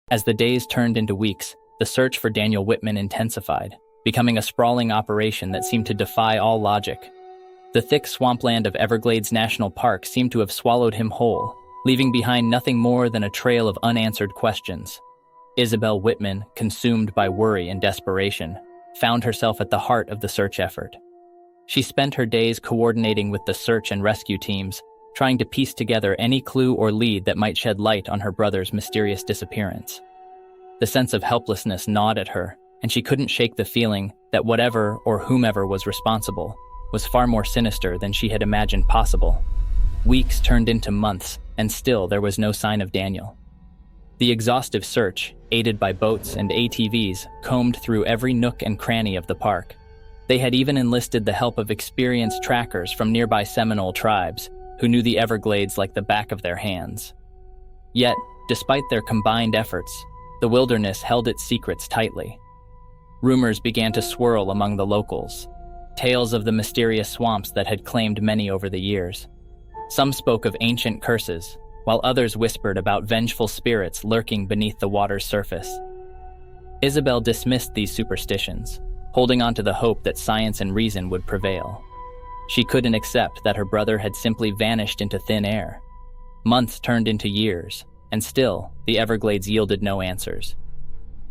As the days turned into weeks, the search for Daniel Whitman intensified, becoming a sprawling operation that seemed to defy all logic. The thick swampland of Everglades National Park seemed to have swallowed him whole, leaving behind nothing more than a trail of unanswered questions. Isabelle Whitman, consumed by worry and desperation, found herself at the heart of the search effort. She spent her days coordinating with the search and rescue teams, trying to piece together any clue or lead that might shed light on her brother's mysterious disappearance. The sense of helplessness gnawed at her, and she couldn't shake the feeling that whatever or whomever was responsible was far more sinister than she had imagined possible. Weeks turned into months, and still there was no sign of Daniel. The exhaustive search, aided by boats and ATVs, combed through every nook and cranny of the park. They had even enlisted the help of experienced trackers from nearby Seminole tribes, who knew the Everglades like the back of their hands. Yet, despite their combined efforts, the wilderness held its secrets tightly. Rumors began to swirl among the locals, tales of the mysterious swamps that had claimed many over the years. Some spoke of ancient curses, while others whispered about vengeful spirits lurking beneath the water's surface. Isabelle dismissed these superstitions, holding on to the hope that science and reason would prevail. She couldn't accept that her brother had simply vanished into thin air. Months turned into years, and still, the Everglades yielded no answers.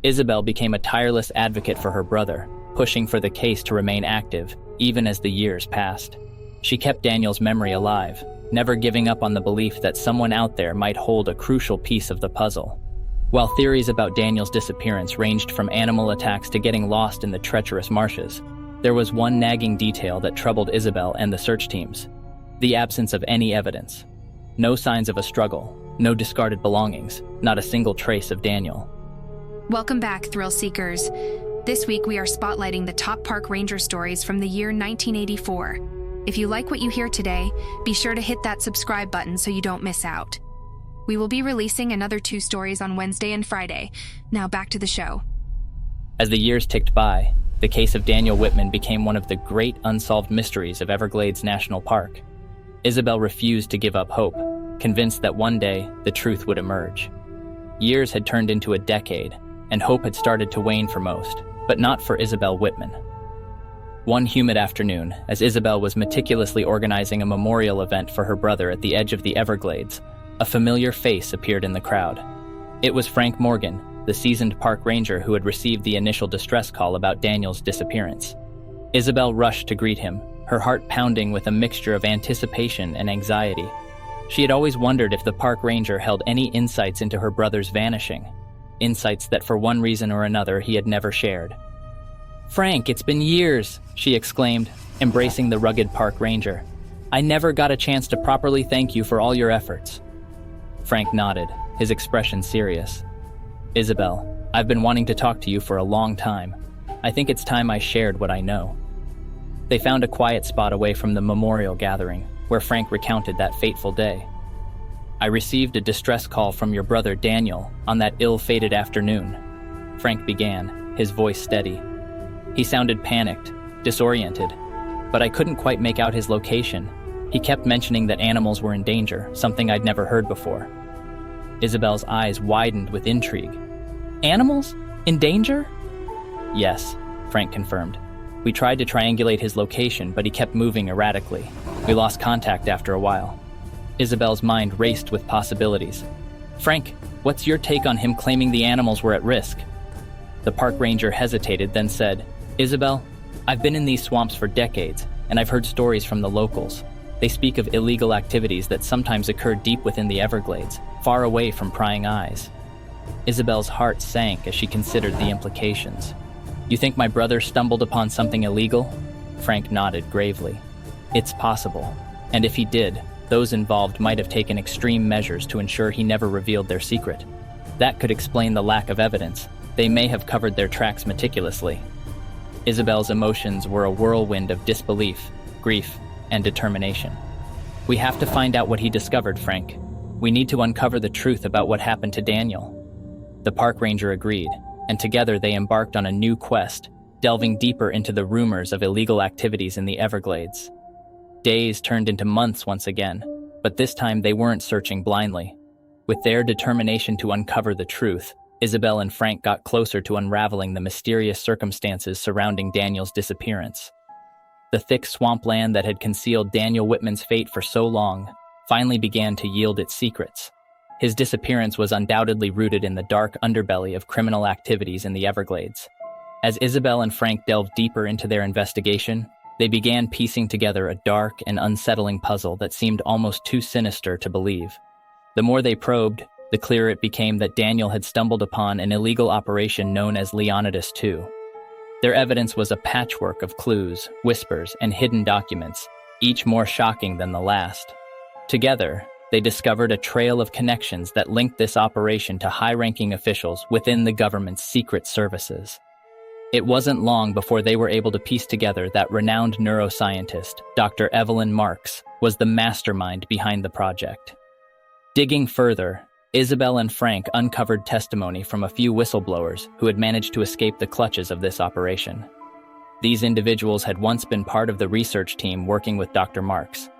Isabelle became a tireless advocate for her brother, pushing for the case to remain active, even as the years passed. She kept Daniel's memory alive, never giving up on the belief that someone out there might hold a crucial piece of the puzzle. While theories about Daniel's disappearance ranged from animal attacks to getting lost in the treacherous marshes, there was one nagging detail that troubled Isabelle and the search teams: the absence of any evidence. No signs of a struggle, no discarded belongings, not a single trace of Daniel. Welcome back, thrill seekers. This week we are spotlighting the top park ranger stories from the year 1984. If you like what you hear today, be sure to hit that subscribe button so you don't miss out. We will be releasing another 2 stories on Wednesday and Friday. Now back to the show. As the years ticked by, the case of Daniel Whitman became one of the great unsolved mysteries of Everglades National Park. Isabelle refused to give up hope, convinced that one day the truth would emerge. Years had turned into a decade, and hope had started to wane for most, but not for Isabelle Whitman. One humid afternoon, as Isabelle was meticulously organizing a memorial event for her brother at the edge of the Everglades, a familiar face appeared in the crowd. It was Frank Morgan, the seasoned park ranger who had received the initial distress call about Daniel's disappearance. Isabelle rushed to greet him, her heart pounding with a mixture of anticipation and anxiety. She had always wondered if the park ranger held any insights into her brother's vanishing, insights that for one reason or another he had never shared. "Frank, it's been years," she exclaimed, embracing the rugged park ranger. "I never got a chance to properly thank you for all your efforts." Frank nodded, his expression serious. "Isabelle, I've been wanting to talk to you for a long time. I think it's time I shared what I know." They found a quiet spot away from the memorial gathering, where Frank recounted that fateful day. "I received a distress call from your brother Daniel on that ill-fated afternoon," Frank began, his voice steady. "He sounded panicked, disoriented, but I couldn't quite make out his location. He kept mentioning that animals were in danger, something I'd never heard before." Isabelle's eyes widened with intrigue. "Animals? In danger?" "Yes," Frank confirmed. "We tried to triangulate his location, but he kept moving erratically. We lost contact after a while." Isabelle's mind raced with possibilities. "Frank, what's your take on him claiming the animals were at risk?" The park ranger hesitated, then said, "Isabelle, I've been in these swamps for decades, and I've heard stories from the locals. They speak of illegal activities that sometimes occur deep within the Everglades, far away from prying eyes." Isabelle's heart sank as she considered the implications. "You think my brother stumbled upon something illegal?" Frank nodded gravely. "It's possible, and if he did, those involved might have taken extreme measures to ensure he never revealed their secret. That could explain the lack of evidence. They may have covered their tracks meticulously." Isabelle's emotions were a whirlwind of disbelief, grief, and determination. "We have to find out what he discovered, Frank. We need to uncover the truth about what happened to Daniel." The park ranger agreed, and together they embarked on a new quest, delving deeper into the rumors of illegal activities in the Everglades. Days turned into months once again, but this time they weren't searching blindly. With their determination to uncover the truth, Isabelle and Frank got closer to unraveling the mysterious circumstances surrounding Daniel's disappearance. The thick swampland that had concealed Daniel Whitman's fate for so long finally began to yield its secrets. His disappearance was undoubtedly rooted in the dark underbelly of criminal activities in the Everglades. As Isabelle and Frank delved deeper into their investigation, they began piecing together a dark and unsettling puzzle that seemed almost too sinister to believe. The more they probed, the clearer it became that Daniel had stumbled upon an illegal operation known as Leonidas II. Their evidence was a patchwork of clues, whispers, and hidden documents, each more shocking than the last. Together, they discovered a trail of connections that linked this operation to high-ranking officials within the government's secret services. It wasn't long before they were able to piece together that renowned neuroscientist, Dr. Evelyn Marks, was the mastermind behind the project. Digging further, Isabelle and Frank uncovered testimony from a few whistleblowers who had managed to escape the clutches of this operation. These individuals had once been part of the research team working with Dr. Marks.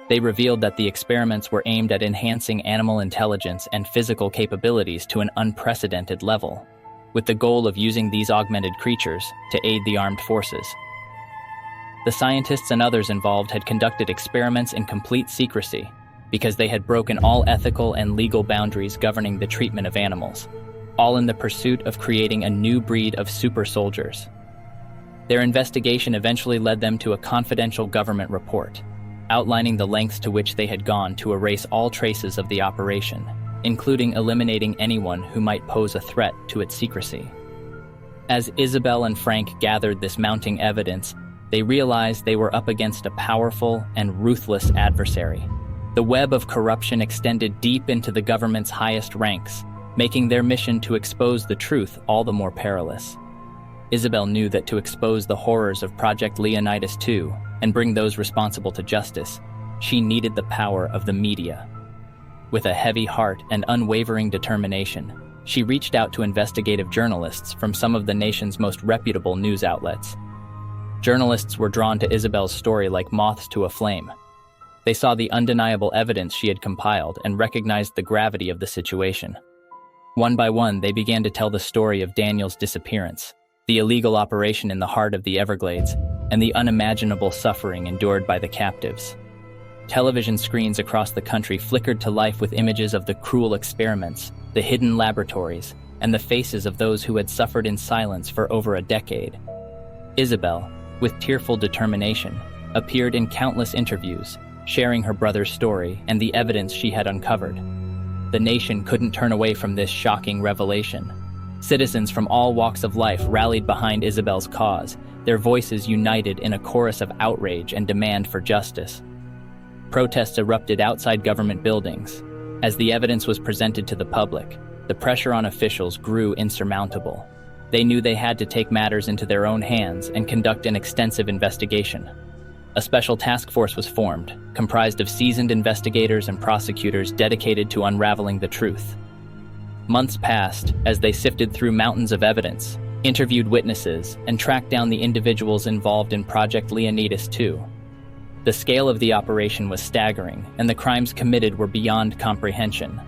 They revealed that the experiments were aimed at enhancing animal intelligence and physical capabilities to an unprecedented level, with the goal of using these augmented creatures to aid the armed forces. The scientists and others involved had conducted experiments in complete secrecy because they had broken all ethical and legal boundaries governing the treatment of animals, all in the pursuit of creating a new breed of super soldiers. Their investigation eventually led them to a confidential government report, outlining the lengths to which they had gone to erase all traces of the operation, including eliminating anyone who might pose a threat to its secrecy. As Isabelle and Frank gathered this mounting evidence, they realized they were up against a powerful and ruthless adversary. The web of corruption extended deep into the government's highest ranks, making their mission to expose the truth all the more perilous. Isabelle knew that to expose the horrors of Project Leonidas II and bring those responsible to justice, she needed the power of the media. With a heavy heart and unwavering determination, she reached out to investigative journalists from some of the nation's most reputable news outlets. Journalists were drawn to Isabelle's story like moths to a flame. They saw the undeniable evidence she had compiled and recognized the gravity of the situation. One by one, they began to tell the story of Daniel's disappearance, the illegal operation in the heart of the Everglades, and the unimaginable suffering endured by the captives. Television screens across the country flickered to life with images of the cruel experiments, the hidden laboratories, and the faces of those who had suffered in silence for over a decade. Isabelle, with tearful determination, appeared in countless interviews, sharing her brother's story and the evidence she had uncovered. The nation couldn't turn away from this shocking revelation. Citizens from all walks of life rallied behind Isabelle's cause, their voices united in a chorus of outrage and demand for justice. Protests erupted outside government buildings. As the evidence was presented to the public, the pressure on officials grew insurmountable. They knew they had to take matters into their own hands and conduct an extensive investigation. A special task force was formed, comprised of seasoned investigators and prosecutors dedicated to unraveling the truth. Months passed as they sifted through mountains of evidence, interviewed witnesses, and tracked down the individuals involved in Project Leonidas II. The scale of the operation was staggering, and the crimes committed were beyond comprehension.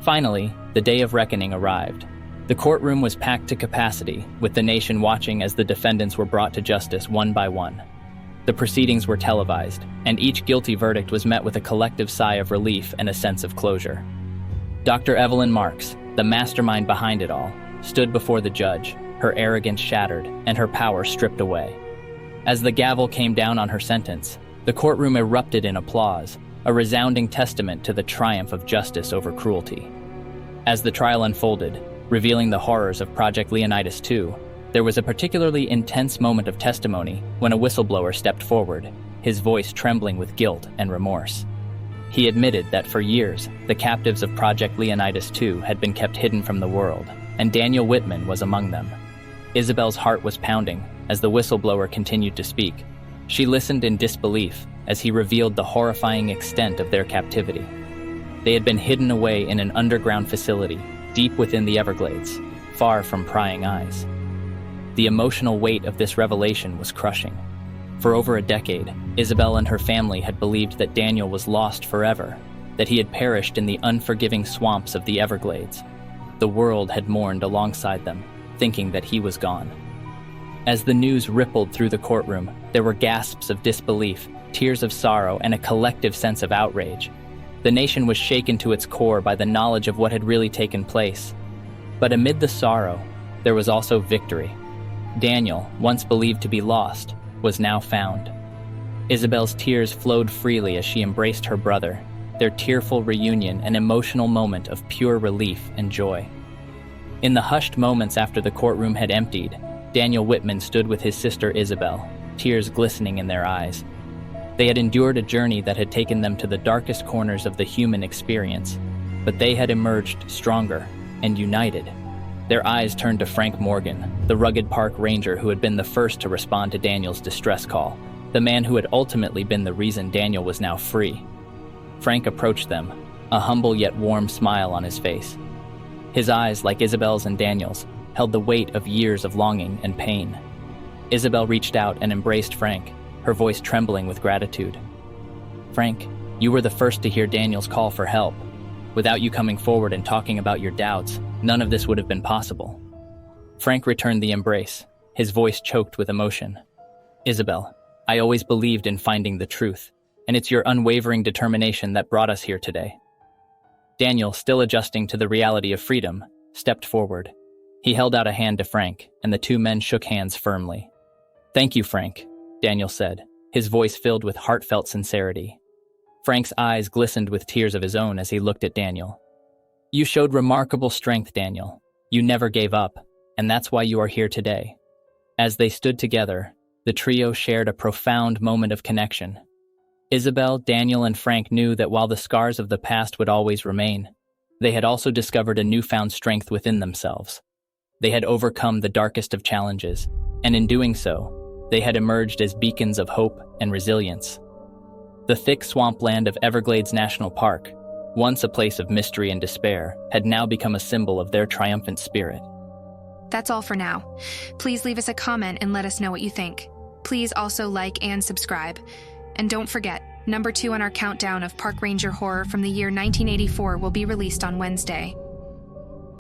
Finally, the day of reckoning arrived. The courtroom was packed to capacity, with the nation watching as the defendants were brought to justice one by one. The proceedings were televised, and each guilty verdict was met with a collective sigh of relief and a sense of closure. Dr. Evelyn Marks, the mastermind behind it all, stood before the judge, her arrogance shattered and her power stripped away. As the gavel came down on her sentence, the courtroom erupted in applause, a resounding testament to the triumph of justice over cruelty. As the trial unfolded, revealing the horrors of Project Leonidas II, there was a particularly intense moment of testimony when a whistleblower stepped forward, his voice trembling with guilt and remorse. He admitted that for years, the captives of Project Leonidas II had been kept hidden from the world, and Daniel Whitman was among them. Isabelle's heart was pounding as the whistleblower continued to speak. She listened in disbelief as he revealed the horrifying extent of their captivity. They had been hidden away in an underground facility, deep within the Everglades, far from prying eyes. The emotional weight of this revelation was crushing. For over a decade, Isabelle and her family had believed that Daniel was lost forever, that he had perished in the unforgiving swamps of the Everglades. The world had mourned alongside them, thinking that he was gone. As the news rippled through the courtroom, there were gasps of disbelief, tears of sorrow, and a collective sense of outrage. The nation was shaken to its core by the knowledge of what had really taken place. But amid the sorrow, there was also victory. Daniel, once believed to be lost, was now found. Isabelle's tears flowed freely as she embraced her brother, their tearful reunion an emotional moment of pure relief and joy. In the hushed moments after the courtroom had emptied, Daniel Whitman stood with his sister Isabelle, tears glistening in their eyes. They had endured a journey that had taken them to the darkest corners of the human experience, but they had emerged stronger and united. Their eyes turned to Frank Morgan, the rugged park ranger who had been the first to respond to Daniel's distress call, the man who had ultimately been the reason Daniel was now free. Frank approached them, a humble yet warm smile on his face. His eyes, like Isabelle's and Daniel's, held the weight of years of longing and pain. Isabelle reached out and embraced Frank, her voice trembling with gratitude. "Frank, you were the first to hear Daniel's call for help. Without you coming forward and talking about your doubts, none of this would have been possible." Frank returned the embrace, his voice choked with emotion. "Isabelle, I always believed in finding the truth, and it's your unwavering determination that brought us here today." Daniel, still adjusting to the reality of freedom, stepped forward. He held out a hand to Frank, and the two men shook hands firmly. "Thank you, Frank," Daniel said, his voice filled with heartfelt sincerity. Frank's eyes glistened with tears of his own as he looked at Daniel. "You showed remarkable strength, Daniel. You never gave up, and that's why you are here today." As they stood together, the trio shared a profound moment of connection. Isabelle, Daniel, and Frank knew that while the scars of the past would always remain, they had also discovered a newfound strength within themselves. They had overcome the darkest of challenges, and in doing so, they had emerged as beacons of hope and resilience. The thick swampland of Everglades National Park, once a place of mystery and despair, had now become a symbol of their triumphant spirit. That's all for now. Please leave us a comment and let us know what you think. Please also like and subscribe. And don't forget, number 2 on our countdown of park ranger horror from the year 1984 will be released on Wednesday.